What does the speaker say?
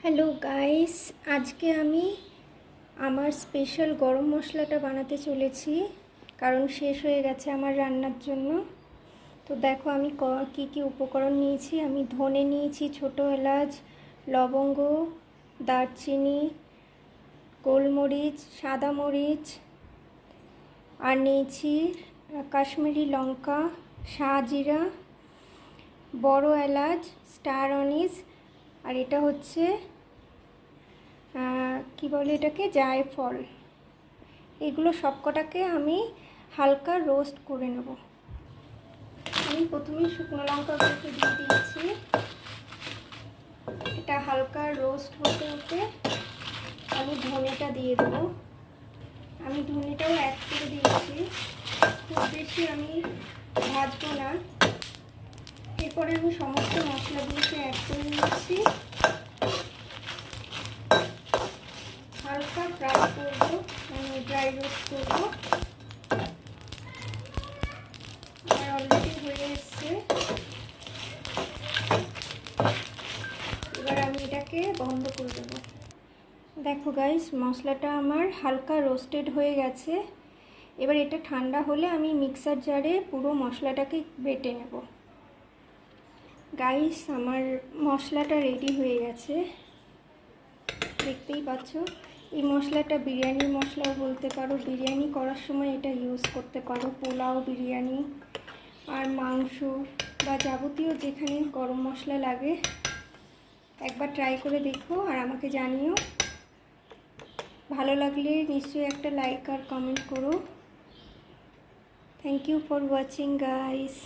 Hello guys, আজকে আমি আমার স্পেশাল গরম মশলাটা বানাতে চলেছি, কারণ শেষ হয়ে গেছে আমার রান্নার জন্য। তো দেখো আমি কী কী উপকরণ নিয়েছি। আমি ধনে নিয়েছি, ছোটো এলাচ, লবঙ্গ, দারচিনি, গোলমরিচ, সাদা মরিচ, আর নিয়েছি কাশ্মীরি লঙ্কা, শাহজিরা, বড় এলাচ, স্টার অনিস, আর এটা হচ্ছে কি বলে এটাকে, জায়ফল। এগুলো সবকটাকে আমি হালকা রোস্ট করে নেব। আমি প্রথমে শুকনো লঙ্কাগুলোকে দিয়ে দিয়েছি। এটা হালকা রোস্ট হতে হতে আমি ধনেটা দিয়ে দেবো। আমি ধনেটাও অ্যাড করে দিয়েছি, খুব বেশি আমি ভাজবো না। এরপরে আমি সমস্ত মশলাগুলোকে অ্যাড করে নিচ্ছি, হালকা ফ্রাই করবো, মানে ড্রাই রোস্ট করবো। আমার অলরেডি হয়ে এসছে। এবার আমি এটাকে বন্ধ করে দেবো। দেখো গাইস, মশলাটা আমার হালকা রোস্টেড হয়ে গেছে। এবার এটা ঠান্ডা হলে আমি মিক্সার জারে পুরো মশলাটাকে বেটে নেব। গাইস, আমার মশলাটা রেডি হয়ে গেছে, দেখতেই পাচ্ছ। এই মশলাটা বিরিয়ানি মশলা বলতে পারো, বিরিয়ানি করার সময় এটা ইউজ করতে পারো, পোলাও, বিরিয়ানি আর মাংস বা যাবতীয় যেখানে গরম মশলা লাগে। একবার ট্রাই করে দেখো আর আমাকে জানিও। ভালো লাগলে নিশ্চয়ই একটা লাইক আর কমেন্ট করো। Thank you for watching guys.